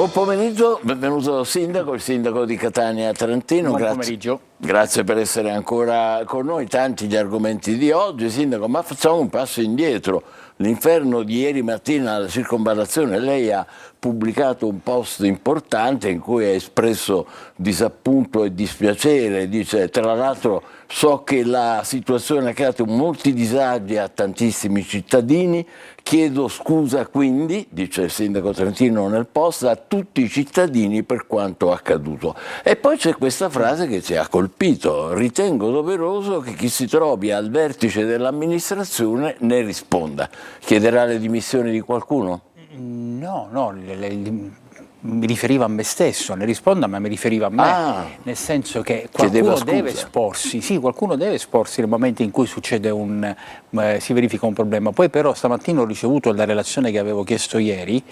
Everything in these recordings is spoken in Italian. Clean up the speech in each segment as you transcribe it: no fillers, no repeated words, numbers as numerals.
Buon pomeriggio, benvenuto il sindaco di Catania Trentino. Buon pomeriggio. Grazie per essere ancora con noi. Tanti gli argomenti di oggi, sindaco, ma facciamo un passo indietro. L'inferno di ieri mattina alla circonvallazione, lei ha pubblicato un post importante in cui ha espresso disappunto e dispiacere, dice tra l'altro so che la situazione ha creato molti disagi a tantissimi cittadini, chiedo scusa quindi, dice il sindaco trentino nel post, a tutti i cittadini per quanto accaduto. E poi c'è questa frase che ci ha colpito, ritengo doveroso che chi si trovi al vertice dell'amministrazione ne risponda. Chiederà le dimissioni di qualcuno? No, mi riferiva a me stesso, ne risponda, ma mi riferiva a me, nel senso che qualcuno deve esporsi, sì, qualcuno deve esporsi nel momento in cui succede si verifica un problema. Poi però stamattina ho ricevuto la relazione che avevo chiesto ieri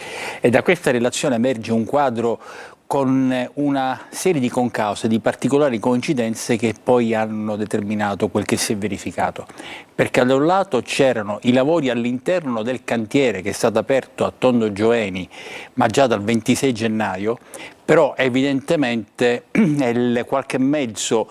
e da questa relazione emerge un quadro con una serie di concause, di particolari coincidenze che poi hanno determinato quel che si è verificato. Perché da un lato c'erano i lavori all'interno del cantiere che è stato aperto a Tondo Gioeni, ma già dal 26 gennaio, però evidentemente qualche mezzo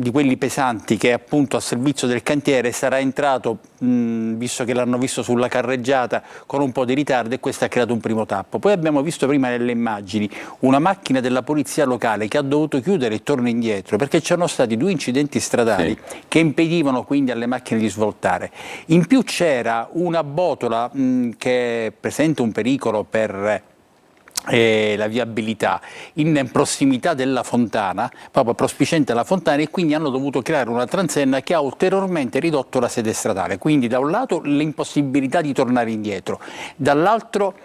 di quelli pesanti che è appunto a servizio del cantiere sarà entrato, visto che l'hanno visto sulla carreggiata, con un po' di ritardo e questo ha creato un primo tappo. Poi abbiamo visto prima nelle immagini una macchina della polizia locale che ha dovuto chiudere e torna indietro perché c'erano stati 2 incidenti stradali che impedivano quindi alle macchine di svoltare. In più c'era una botola che presenta un pericolo per la viabilità in prossimità della fontana, proprio prospiciente alla fontana, e quindi hanno dovuto creare una transenna che ha ulteriormente ridotto la sede stradale. Quindi da un lato l'impossibilità di tornare indietro, dall'altro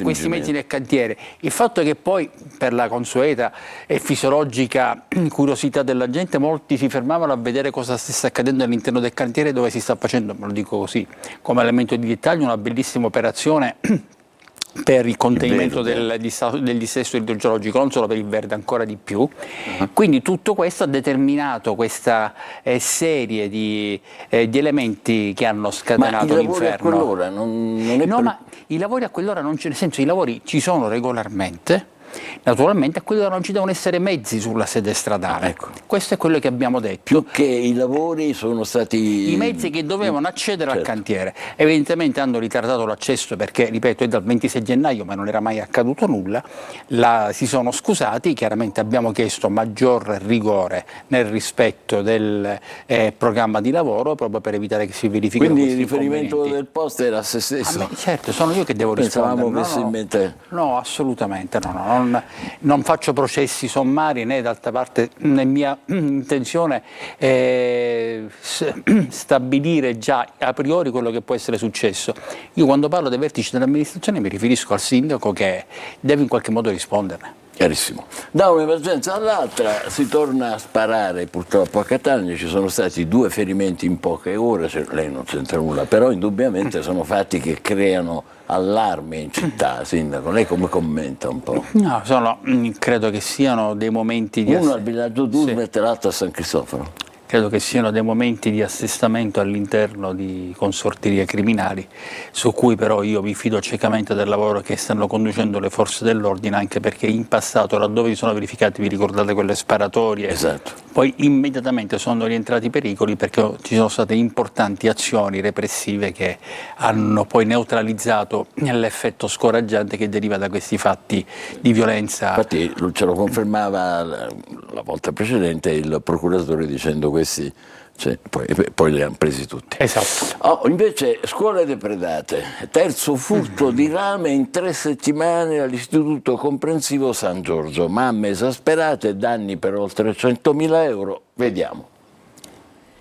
questi mezzi nel cantiere, il fatto che poi per la consueta e fisiologica curiosità della gente molti si fermavano a vedere cosa stesse accadendo all'interno del cantiere dove si sta facendo, me lo dico così come elemento di dettaglio, una bellissima operazione per il contenimento del dissesto idrogeologico, non solo per il verde, ancora di più. Quindi tutto questo ha determinato questa serie di elementi che hanno scatenato l'inferno. Ma i lavori a quell'ora non è ma i lavori a quell'ora non c'è, nel senso i lavori ci sono regolarmente. Naturalmente a quell'ora non ci devono essere mezzi sulla sede stradale, questo è quello che abbiamo detto. Più che i lavori sono stati i mezzi che dovevano accedere al cantiere, evidentemente hanno ritardato l'accesso perché, ripeto, è dal 26 gennaio ma non era mai accaduto nulla, si sono scusati, chiaramente abbiamo chiesto maggior rigore nel rispetto del programma di lavoro proprio per evitare che si verifichino quindi questi il riferimento del post era a se stesso? Certo, sono io che devo rispondere. No, assolutamente non faccio processi sommari né d'altra parte è mia intenzione stabilire già a priori quello che può essere successo. Io quando parlo dei vertici dell'amministrazione mi riferisco al sindaco che deve in qualche modo risponderne. Chiarissimo. Da un'emergenza all'altra si torna a sparare purtroppo a Catania, ci sono stati 2 ferimenti in poche ore, lei non c'entra nulla, però indubbiamente sono fatti che creano allarme in città, sindaco. Lei come commenta un po'? No, credo che siano dei momenti di uno al villaggio Dusmet e l'altro a San Cristoforo. Credo che siano dei momenti di assestamento all'interno di consorterie criminali, su cui però io mi fido ciecamente del lavoro che stanno conducendo le forze dell'ordine, anche perché in passato, laddove si sono verificati, vi ricordate quelle sparatorie, poi immediatamente sono rientrati i pericoli perché ci sono state importanti azioni repressive che hanno poi neutralizzato l'effetto scoraggiante che deriva da questi fatti di violenza. Infatti ce lo confermava la volta precedente il procuratore dicendo questi, poi li hanno presi tutti. Esatto. Invece scuole depredate, terzo furto di rame in 3 settimane all'Istituto Comprensivo San Giorgio, mamme esasperate, danni per oltre 100.000 euro, vediamo.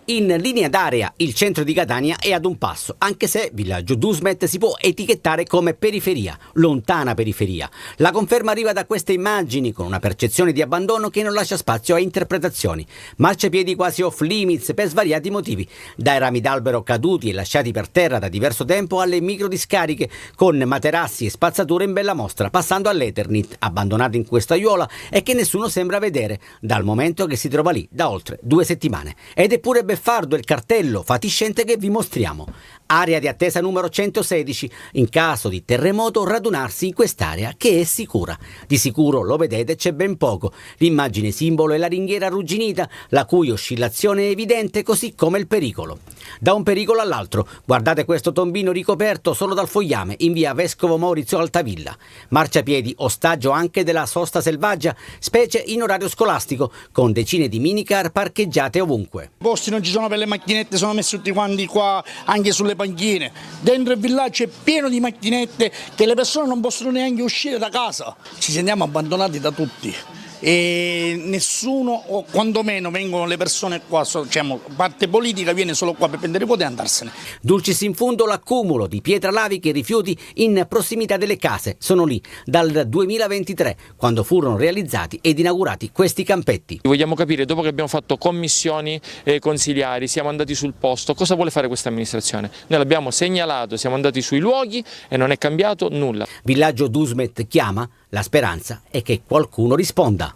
In linea d'area il centro di Catania è ad un passo, anche se villaggio Dusmet si può etichettare come periferia, lontana periferia. La conferma arriva da queste immagini, con una percezione di abbandono che non lascia spazio a interpretazioni. Marciapiedi quasi off limits per svariati motivi, dai rami d'albero caduti e lasciati per terra da diverso tempo alle microdiscariche con materassi e spazzature in bella mostra, passando all'Eternit, abbandonato in questa aiuola e che nessuno sembra vedere, dal momento che si trova lì da oltre 2 settimane. Ed è pure fardo e il cartello fatiscente che vi mostriamo. Area di attesa numero 116, in caso di terremoto radunarsi in quest'area che è sicura. Di sicuro, lo vedete, c'è ben poco. L'immagine simbolo è la ringhiera arrugginita, la cui oscillazione è evidente, così come il pericolo. Da un pericolo all'altro, guardate questo tombino ricoperto solo dal fogliame in via Vescovo Maurizio Altavilla. Marciapiedi, ostaggio anche della sosta selvaggia, specie in orario scolastico, con decine di minicar parcheggiate ovunque. I posti non ci sono per le macchinette, sono messi tutti quanti qua, anche sulle panchine. Dentro il villaggio è pieno di macchinette che le persone non possono neanche uscire da casa. Ci sentiamo abbandonati da tutti e nessuno, o quantomeno vengono le persone qua, diciamo, parte politica viene solo qua per prendere voto e andarsene. Dulcis in fundo l'accumulo di pietra laviche e rifiuti in prossimità delle case. Sono lì dal 2023, quando furono realizzati ed inaugurati questi campetti. Vogliamo capire, dopo che abbiamo fatto commissioni consiliari, siamo andati sul posto, cosa vuole fare questa amministrazione? Noi l'abbiamo segnalato, siamo andati sui luoghi e non è cambiato nulla. Villaggio Dusmet chiama, la speranza è che qualcuno risponda.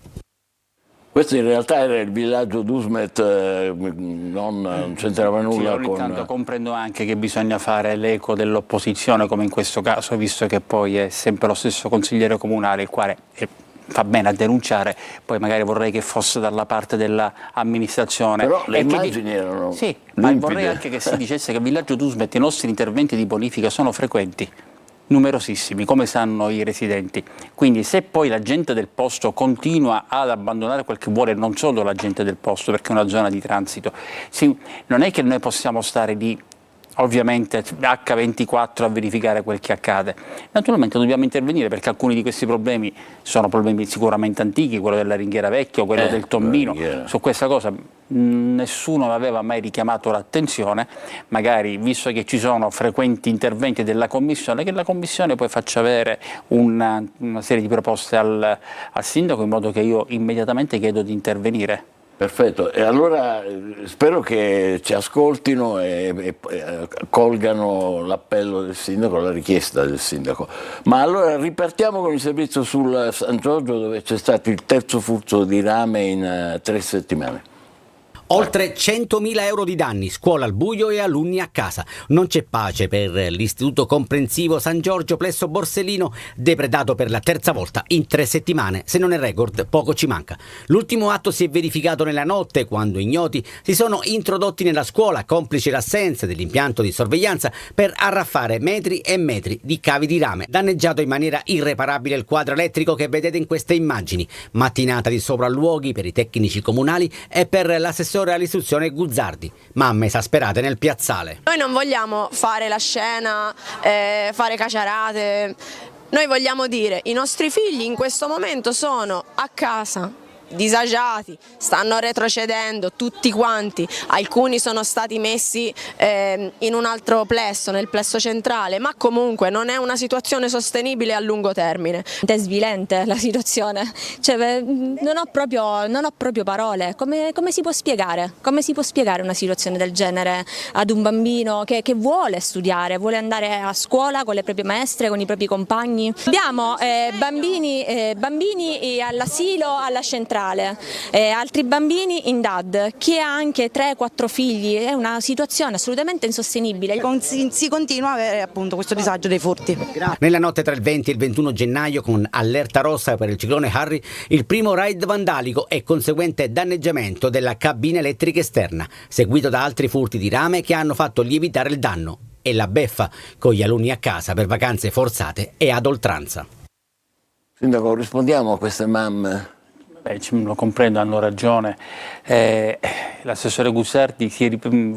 Questo in realtà era il villaggio Dusmet, non c'entrava nulla ogni tanto comprendo anche che bisogna fare l'eco dell'opposizione, come in questo caso, visto che poi è sempre lo stesso consigliere comunale, il quale fa bene a denunciare, poi magari vorrei che fosse dalla parte dell'amministrazione. Però le immagini erano sì, limpide. ma vorrei anche che si dicesse che a Villaggio Dusmet i nostri interventi di bonifica sono frequenti, numerosissimi, come sanno i residenti. Quindi se poi la gente del posto continua ad abbandonare quel che vuole, non solo la gente del posto, perché è una zona di transito, non è che noi possiamo stare lì ovviamente H24 a verificare quel che accade. Naturalmente dobbiamo intervenire, perché alcuni di questi problemi sono problemi sicuramente antichi, quello della ringhiera vecchia, quello del tombino. Su questa cosa nessuno aveva mai richiamato l'attenzione, magari visto che ci sono frequenti interventi della Commissione, che la Commissione poi faccia avere una serie di proposte al Sindaco, in modo che io immediatamente chiedo di intervenire. Perfetto, e allora spero che ci ascoltino e colgano l'appello del sindaco, la richiesta del sindaco. Ma allora ripartiamo con il servizio sul San Giorgio, dove c'è stato il terzo furto di rame in 3 settimane. Oltre 100.000 euro di danni, scuola al buio e alunni a casa. Non c'è pace per l'istituto comprensivo San Giorgio Plesso Borsellino, depredato per la terza volta in 3 settimane. Se non è record, poco ci manca. L'ultimo atto si è verificato nella notte, quando ignoti si sono introdotti nella scuola, complice l'assenza dell'impianto di sorveglianza, per arraffare metri e metri di cavi di rame. Danneggiato in maniera irreparabile il quadro elettrico che vedete in queste immagini. Mattinata di sopralluoghi per i tecnici comunali e per l'assessore all'istruzione Guzzardi, mamme esasperate nel piazzale. Noi non vogliamo fare la scena, fare caciarate, noi vogliamo dire i nostri figli in questo momento sono a casa, disagiati, stanno retrocedendo tutti quanti, alcuni sono stati messi in un altro plesso, nel plesso centrale, ma comunque non è una situazione sostenibile a lungo termine. È svilente la situazione, cioè, non ho proprio parole. Come si può spiegare? Come si può spiegare una situazione del genere ad un bambino che vuole studiare, vuole andare a scuola con le proprie maestre, con i propri compagni? Abbiamo bambini all'asilo, alla centrale, altri bambini in DAD, chi ha anche 3-4 figli. È una situazione assolutamente insostenibile. Si continua a avere appunto questo disagio dei furti. Nella notte tra il 20 e il 21 gennaio, con allerta rossa per il ciclone Harry, il primo raid vandalico e conseguente danneggiamento della cabina elettrica esterna, seguito da altri furti di rame che hanno fatto lievitare il danno, e la beffa con gli alunni a casa per vacanze forzate e ad oltranza. Sindaco, rispondiamo a queste mamme. Lo comprendo, hanno ragione. L'assessore Guzzardi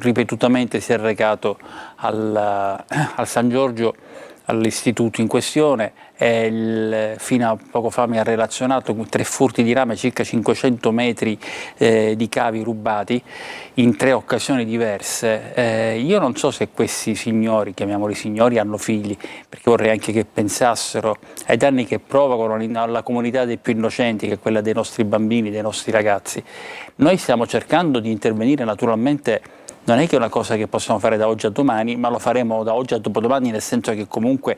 ripetutamente si è recato al San Giorgio, all'istituto in questione, e fino a poco fa mi ha relazionato 3 furti di rame, circa 500 metri di cavi rubati in 3 occasioni diverse. Io non so se questi signori, chiamiamoli signori, hanno figli, perché vorrei anche che pensassero ai danni che provocano alla comunità dei più innocenti, che è quella dei nostri bambini, dei nostri ragazzi. Noi stiamo cercando di intervenire, naturalmente. Non è che è una cosa che possiamo fare da oggi a domani, ma lo faremo da oggi a dopodomani, nel senso che comunque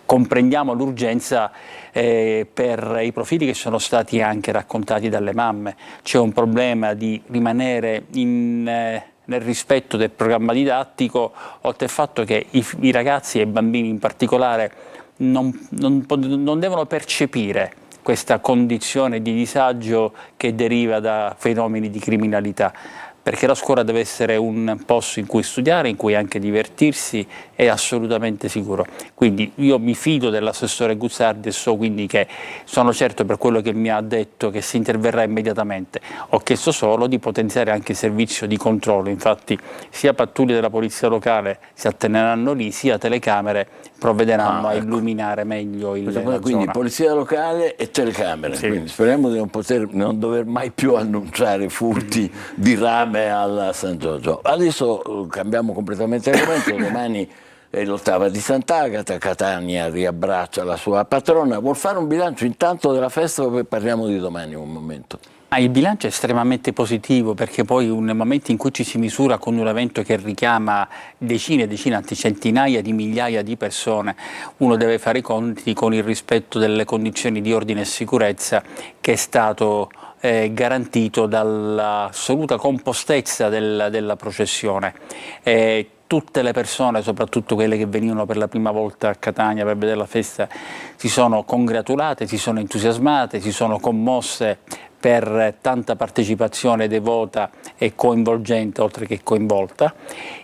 comprendiamo l'urgenza per i profili che sono stati anche raccontati dalle mamme. C'è un problema di rimanere nel rispetto del programma didattico, oltre al fatto che i ragazzi e i bambini in particolare non devono percepire questa condizione di disagio che deriva da fenomeni di criminalità, perché la scuola deve essere un posto in cui studiare, in cui anche divertirsi, è assolutamente sicuro. Quindi io mi fido dell'assessore Guzzardi e so quindi che sono certo, per quello che mi ha detto, che si interverrà immediatamente. Ho chiesto solo di potenziare anche il servizio di controllo, infatti sia pattuglie della polizia locale si atteneranno lì, sia telecamere provvederanno a illuminare meglio la quindi zona. polizia locale e telecamere, sì. Quindi speriamo di non dover mai più annunciare furti di rame alla San Giorgio. Adesso cambiamo completamente argomento, domani è l'ottava di Sant'Agata, Catania riabbraccia la sua patrona. Vuol fare un bilancio intanto della festa, poi parliamo di domani un momento. Il bilancio è estremamente positivo, perché poi nel momento in cui ci si misura con un evento che richiama decine, anzi centinaia di migliaia di persone, uno deve fare i conti con il rispetto delle condizioni di ordine e sicurezza che è stato garantito dall'assoluta compostezza della processione. Tutte le persone, soprattutto quelle che venivano per la prima volta a Catania per vedere la festa, si sono congratulate, si sono entusiasmate, si sono commosse per tanta partecipazione devota e coinvolgente, oltre che coinvolta.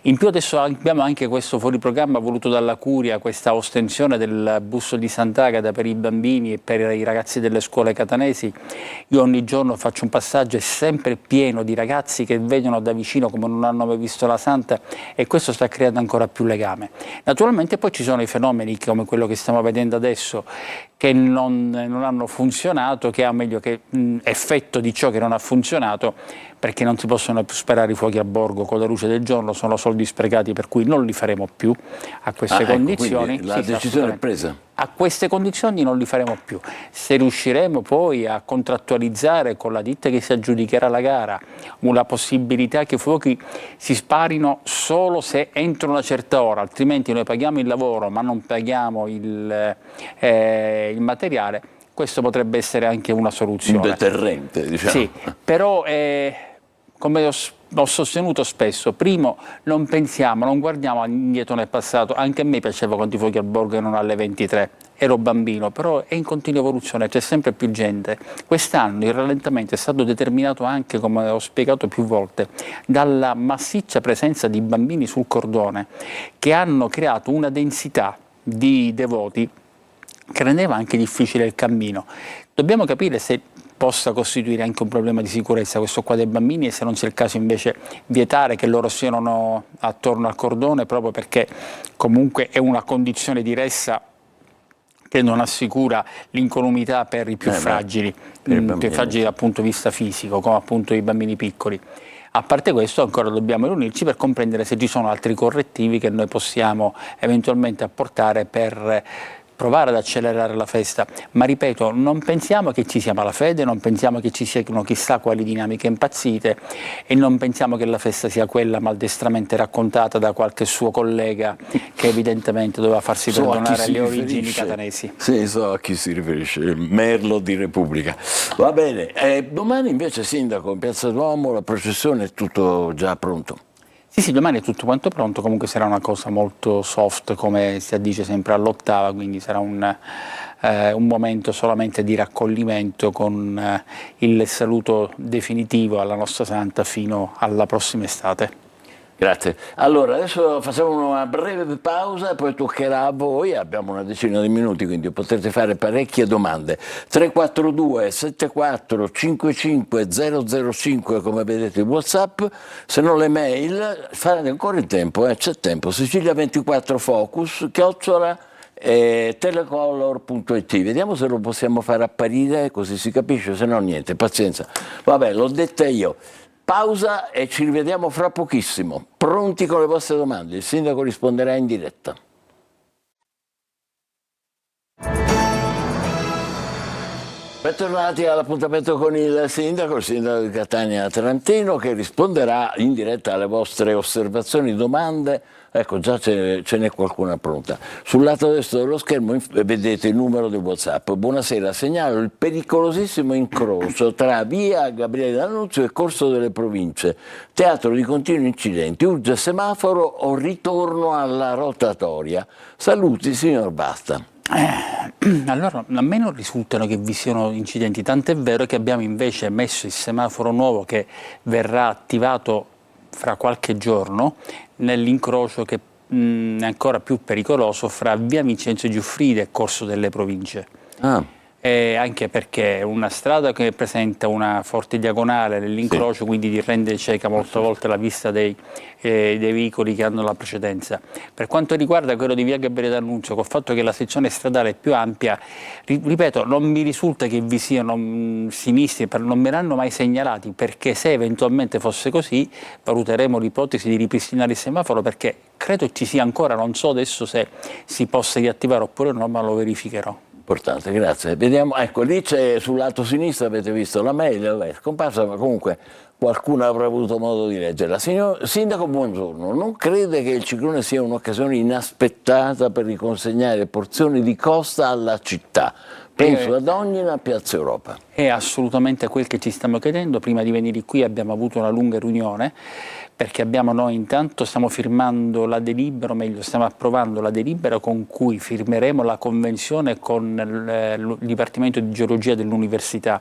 In più adesso abbiamo anche questo fuoriprogramma voluto dalla Curia, questa ostensione del busto di Sant'Agata per i bambini e per i ragazzi delle scuole catanesi. Io ogni giorno faccio un passaggio, è sempre pieno di ragazzi che vedono da vicino come non hanno mai visto la Santa, e questo sta creando ancora più legame. Naturalmente poi ci sono i fenomeni come quello che stiamo vedendo adesso, che non hanno funzionato, che ha meglio che effetto di ciò che non ha funzionato, perché non si possono più sparare i fuochi a borgo con la luce del giorno, sono soldi sprecati, per cui non li faremo più a queste condizioni. Ecco, la decisione è presa. A queste condizioni non li faremo più. Se riusciremo poi a contrattualizzare con la ditta che si aggiudicherà la gara la possibilità che i fuochi si sparino solo se entro una certa ora, altrimenti noi paghiamo il lavoro ma non paghiamo il materiale, questo potrebbe essere anche una soluzione. Un deterrente, diciamo. Sì, però come ho sostenuto spesso, primo non pensiamo, non guardiamo indietro nel passato. Anche a me piaceva quando i fuochi al borgo erano alle 23, ero bambino, però è in continua evoluzione, c'è sempre più gente. Quest'anno il rallentamento è stato determinato anche, come ho spiegato più volte, dalla massiccia presenza di bambini sul cordone, che hanno creato una densità di devoti che rendeva anche difficile il cammino. Dobbiamo capire se possa costituire anche un problema di sicurezza questo qua dei bambini, e se non sia il caso invece vietare che loro siano attorno al cordone, proprio perché comunque è una condizione di ressa che non assicura l'incolumità per i più fragili, più fragili dal punto di vista fisico, come appunto i bambini piccoli. A parte questo ancora dobbiamo riunirci per comprendere se ci sono altri correttivi che noi possiamo eventualmente apportare per provare ad accelerare la festa, ma ripeto, non pensiamo che ci sia malafede, non pensiamo che ci siano chissà quali dinamiche impazzite, e non pensiamo che la festa sia quella maldestramente raccontata da qualche suo collega che evidentemente doveva farsi perdonare le origini catanesi. Sì, so a chi si riferisce, il Merlo di Repubblica. Va bene, domani invece, Sindaco, in Piazza Duomo la processione è tutto già pronto? Sì, domani è tutto quanto pronto, comunque sarà una cosa molto soft, come si addice sempre all'ottava, quindi sarà un momento solamente di raccoglimento con il saluto definitivo alla nostra Santa fino alla prossima estate. Grazie. Allora, adesso facciamo una breve pausa, poi toccherà a voi, abbiamo una decina di minuti, quindi potrete fare parecchie domande. 342 74 55 005 come vedete il WhatsApp, se no le mail, fate ancora in tempo, c'è tempo, Sicilia24focus, @telecolor.it. Vediamo se lo possiamo fare apparire, così si capisce, se no niente, pazienza. Vabbè, l'ho detta io. Pausa e ci rivediamo fra pochissimo. Pronti con le vostre domande? Il sindaco risponderà in diretta. Bentornati all'appuntamento con il sindaco di Catania Trentino, che risponderà in diretta alle vostre osservazioni, domande. Ecco, già ce n'è qualcuna pronta. Sul lato destro dello schermo vedete il numero del WhatsApp. Buonasera, segnalo il pericolosissimo incrocio tra via Gabriele D'Annunzio e Corso delle Province. Teatro di continui incidenti. Urge semaforo o ritorno alla rotatoria. Saluti, signor Basta. Allora, a me non risultano che vi siano incidenti, tant'è vero che abbiamo invece messo il semaforo nuovo che verrà attivato fra qualche giorno nell'incrocio che è ancora più pericoloso fra via Vincenzo Giuffrida e Corso delle Province. Anche perché è una strada che presenta una forte diagonale nell'incrocio, quindi ti rende cieca molte volte la vista dei veicoli che hanno la precedenza. Per quanto riguarda quello di via Gabriele D'Annunzio, col fatto che la sezione stradale è più ampia, ripeto, non mi risulta che vi siano sinistri, non me l'hanno mai segnalati, perché se eventualmente fosse così valuteremo l'ipotesi di ripristinare il semaforo, perché credo ci sia ancora, non so adesso se si possa riattivare oppure no, ma lo verificherò. Importante, grazie. Vediamo, ecco, lì c'è sul lato sinistro, avete visto la mail, è scomparsa, ma comunque qualcuno avrà avuto modo di leggerla. Signor Sindaco, buongiorno. Non crede che il ciclone sia un'occasione inaspettata per riconsegnare porzioni di costa alla città? Penso ad Ognina, a Piazza Europa. È assolutamente quel che ci stiamo chiedendo. Prima di venire qui abbiamo avuto una lunga riunione, perché noi intanto stiamo firmando la delibera, o meglio stiamo approvando la delibera con cui firmeremo la convenzione con il Dipartimento di Geologia dell'Università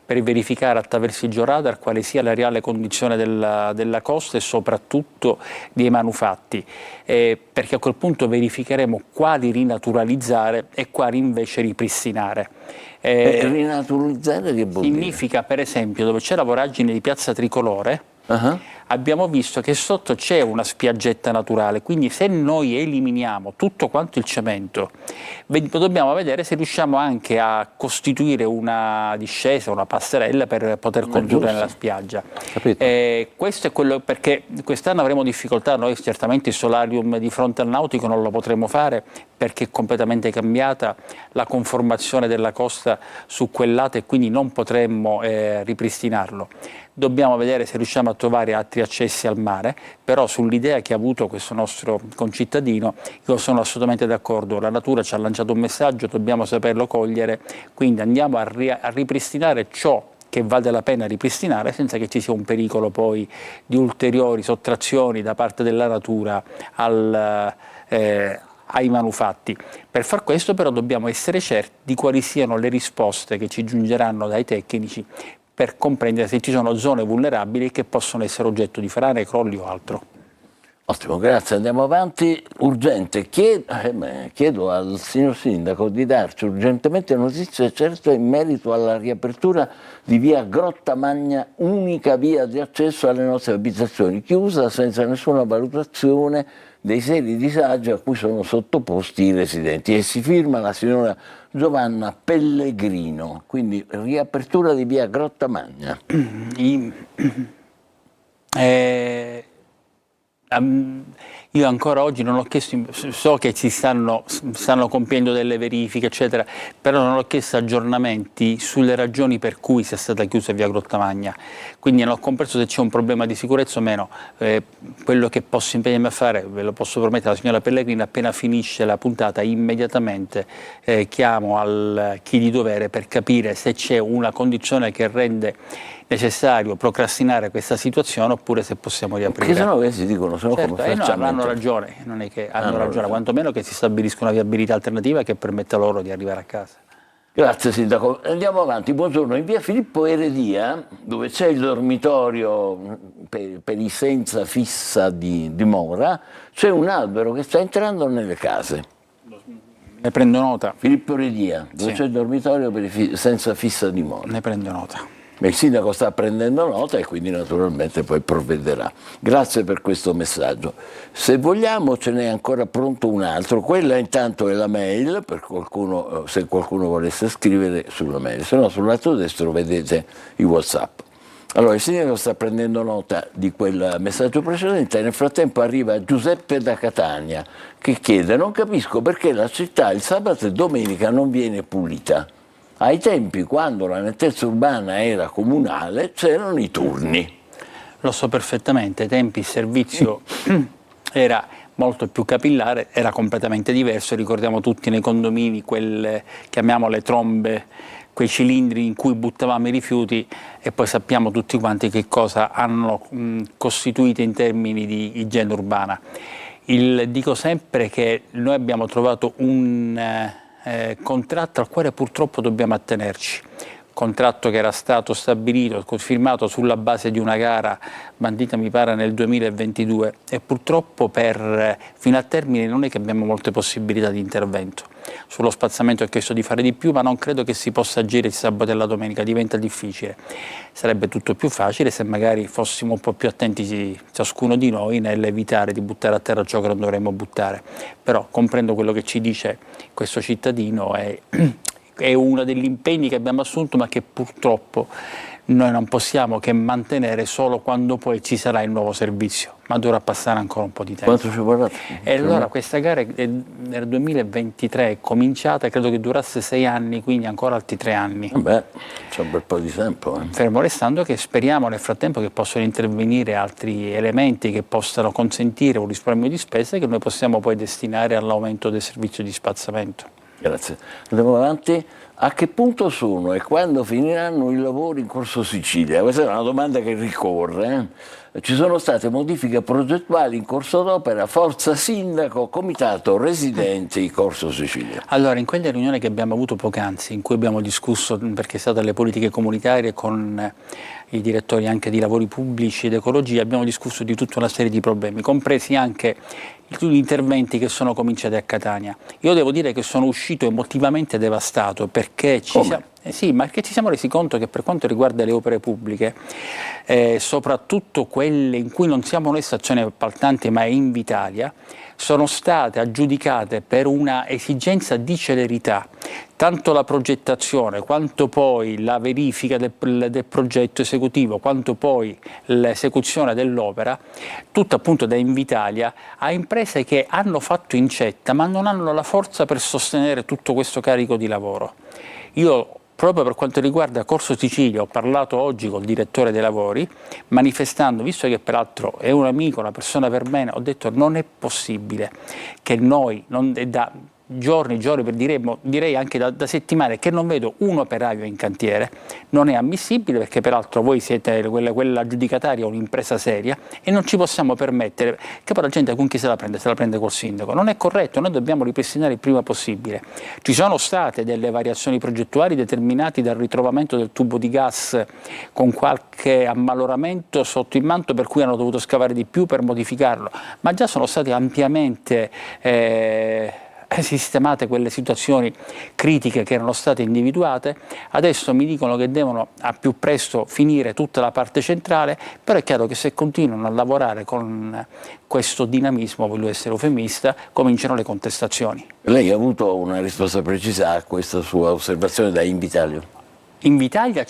per verificare attraverso il georadar quale sia la reale condizione della costa e soprattutto dei manufatti, perché a quel punto verificheremo quali rinaturalizzare e quali invece ripristinare. Rinaturalizzare che vuol dire? Significa, per esempio, dove c'è la voragine di Piazza Tricolore, abbiamo visto che sotto c'è una spiaggetta naturale, quindi se noi eliminiamo tutto quanto il cemento, dobbiamo vedere se riusciamo anche a costituire una discesa, una passerella per poter condurre nella spiaggia. Questo è quello, perché quest'anno avremo difficoltà, noi certamente il solarium di fronte al nautico non lo potremo fare perché è completamente cambiata la conformazione della costa su quel lato e quindi non potremmo ripristinarlo. Dobbiamo vedere se riusciamo a trovare altri accessi al mare, però sull'idea che ha avuto questo nostro concittadino io sono assolutamente d'accordo. La natura ci ha lanciato un messaggio, dobbiamo saperlo cogliere, quindi andiamo a ripristinare ciò che vale la pena ripristinare senza che ci sia un pericolo poi di ulteriori sottrazioni da parte della natura ai manufatti. Per far questo però dobbiamo essere certi di quali siano le risposte che ci giungeranno dai tecnici per comprendere se ci sono zone vulnerabili che possono essere oggetto di frane, crolli o altro. Ottimo, grazie. Andiamo avanti. Urgente. Chiedo al signor Sindaco di darci urgentemente notizie certe in merito alla riapertura di via Grottamagna, unica via di accesso alle nostre abitazioni, chiusa senza nessuna valutazione dei seri disagi a cui sono sottoposti i residenti. E si firma la signora Giovanna Pellegrino, quindi riapertura di via Grottamagna. Io ancora oggi non ho chiesto, so che ci stanno compiendo delle verifiche eccetera, però non ho chiesto aggiornamenti sulle ragioni per cui sia stata chiusa via Grottamagna, quindi non ho compreso se c'è un problema di sicurezza o meno. Quello che posso impegnarmi a fare, ve lo posso promettere, la signora Pellegrini appena finisce la puntata immediatamente chiamo chi di dovere per capire se c'è una condizione che rende necessario procrastinare questa situazione oppure se possiamo riaprire. Perché sennò questi dicono, certo, come facciamo? Hanno ragione, non è che hanno ragione, quantomeno che si stabilisca una viabilità alternativa che permetta loro di arrivare a casa. Grazie Sindaco. Andiamo avanti. Buongiorno. In via Filippo Eredia, dove c'è il dormitorio per i senza fissa di dimora, c'è un albero che sta entrando nelle case. Ne prendo nota. Filippo Eredia, dove c'è il dormitorio per i senza fissa dimora. Ne prendo nota. Il sindaco sta prendendo nota e quindi naturalmente poi provvederà. Grazie per questo messaggio. Se vogliamo ce n'è ancora pronto un altro, quella intanto è la mail, per qualcuno, se qualcuno volesse scrivere sulla mail, se no sul lato destro vedete i WhatsApp. Allora il sindaco sta prendendo nota di quel messaggio precedente e nel frattempo arriva Giuseppe da Catania che chiede: non capisco perché la città il sabato e domenica non viene pulita. Ai tempi, quando la nettezza urbana era comunale, c'erano i turni. Lo so perfettamente, ai tempi il servizio era molto più capillare, era completamente diverso. Ricordiamo tutti nei condomini quelle, chiamiamole trombe, quei cilindri in cui buttavamo i rifiuti, e poi sappiamo tutti quanti che cosa hanno costituito in termini di igiene urbana. Dico sempre che noi abbiamo trovato un contratto al quale purtroppo dobbiamo attenerci. Contratto che era stato stabilito, firmato sulla base di una gara bandita mi pare nel 2022, e purtroppo fino a termine non è che abbiamo molte possibilità di intervento. Sullo spazzamento ho chiesto di fare di più, ma non credo che si possa agire il sabato e la domenica, diventa difficile. Sarebbe tutto più facile se magari fossimo un po' più attenti ciascuno di noi nell'evitare di buttare a terra ciò che non dovremmo buttare. Però comprendo quello che ci dice questo cittadino, è uno degli impegni che abbiamo assunto, ma che purtroppo noi non possiamo che mantenere solo quando poi ci sarà il nuovo servizio, ma dovrà passare ancora un po' di tempo. Quanto ci vorrà? E allora questa gara nel 2023 è cominciata, credo che durasse 6 anni, quindi ancora altri 3 anni. Vabbè, c'è un bel po' di tempo. Fermo restando che speriamo nel frattempo che possano intervenire altri elementi che possano consentire un risparmio di spese che noi possiamo poi destinare all'aumento del servizio di spazzamento. Grazie. Andiamo avanti. A che punto sono e quando finiranno i lavori in Corso Sicilia? Questa è una domanda che ricorre. Ci sono state modifiche progettuali in corso d'opera, forza sindaco, comitato residenti Corso Sicilia. Allora, in quella riunione che abbiamo avuto poc'anzi, in cui abbiamo discusso, perché è stata le politiche comunitarie con i direttori anche di lavori pubblici ed ecologia, abbiamo discusso di tutta una serie di problemi, compresi anche gli interventi che sono cominciati a Catania. Io devo dire che sono uscito emotivamente devastato perché ci siamo resi conto che per quanto riguarda le opere pubbliche, soprattutto quelle in cui non siamo noi stazione appaltante ma è Invitalia, sono state aggiudicate per una esigenza di celerità, tanto la progettazione quanto poi la verifica del progetto esecutivo, quanto poi l'esecuzione dell'opera, tutta appunto da Invitalia, a imprese che hanno fatto incetta ma non hanno la forza per sostenere tutto questo carico di lavoro. Io proprio per quanto riguarda Corso Sicilia ho parlato oggi col direttore dei lavori, manifestando, visto che peraltro è un amico, una persona per bene, ho detto non è possibile che noi, da giorni, direi anche da settimane, che non vedo un operaio in cantiere. Non è ammissibile perché peraltro voi siete quell'aggiudicataria, un'impresa seria, e non ci possiamo permettere che poi la gente con chi se la prende col sindaco. Non è corretto, noi dobbiamo ripristinare il prima possibile. Ci sono state delle variazioni progettuali determinate dal ritrovamento del tubo di gas con qualche ammaloramento sotto il manto per cui hanno dovuto scavare di più per modificarlo, ma già sono state ampiamente sistemate quelle situazioni critiche che erano state individuate. Adesso mi dicono che devono a più presto finire tutta la parte centrale, però è chiaro che se continuano a lavorare con questo dinamismo, voglio essere eufemista, cominciano le contestazioni. Lei ha avuto una risposta precisa a questa sua osservazione da Invitalia? Invitalia,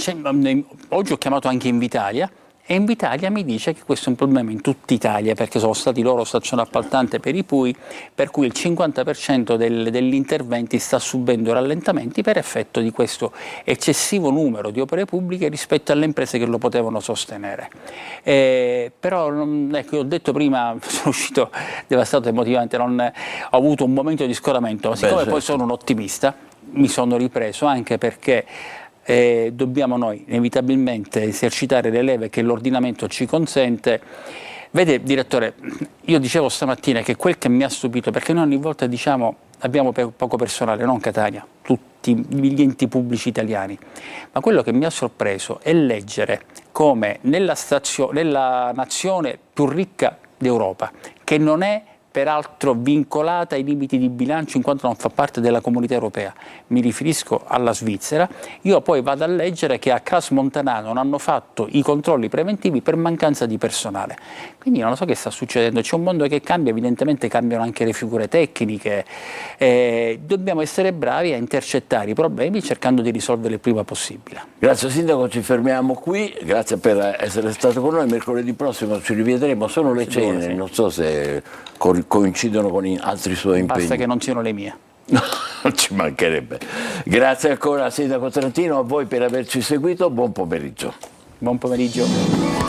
oggi ho chiamato anche Invitalia, e Invitalia mi dice che questo è un problema in tutta Italia perché sono stati loro stazione appaltante per i PUI, per cui il 50% degli interventi sta subendo rallentamenti per effetto di questo eccessivo numero di opere pubbliche rispetto alle imprese che lo potevano sostenere. Però, ecco, io ho detto prima, sono uscito devastato emotivamente, ho avuto un momento di scoramento, ma siccome poi sono un ottimista, mi sono ripreso anche perché dobbiamo noi inevitabilmente esercitare le leve che l'ordinamento ci consente. Vede, direttore, io dicevo stamattina che quel che mi ha stupito, perché noi ogni volta diciamo abbiamo poco personale, non Catania, tutti gli enti pubblici italiani, ma quello che mi ha sorpreso è leggere come nella nazione più ricca d'Europa, che non è peraltro vincolata ai limiti di bilancio in quanto non fa parte della comunità europea, mi riferisco alla Svizzera, io poi vado a leggere che a Cras Montanaro non hanno fatto i controlli preventivi per mancanza di personale. Quindi non so che sta succedendo, c'è un mondo che cambia, evidentemente cambiano anche le figure tecniche, dobbiamo essere bravi a intercettare i problemi cercando di risolverli il prima possibile. Grazie Sindaco, ci fermiamo qui, grazie per essere stato con noi, mercoledì prossimo ci rivedremo, sono le cene, non so se coincidono con altri suoi impegni. Basta che non siano le mie. Non ci mancherebbe. Grazie ancora Sindaco Trentino, a voi per averci seguito, buon pomeriggio. Buon pomeriggio.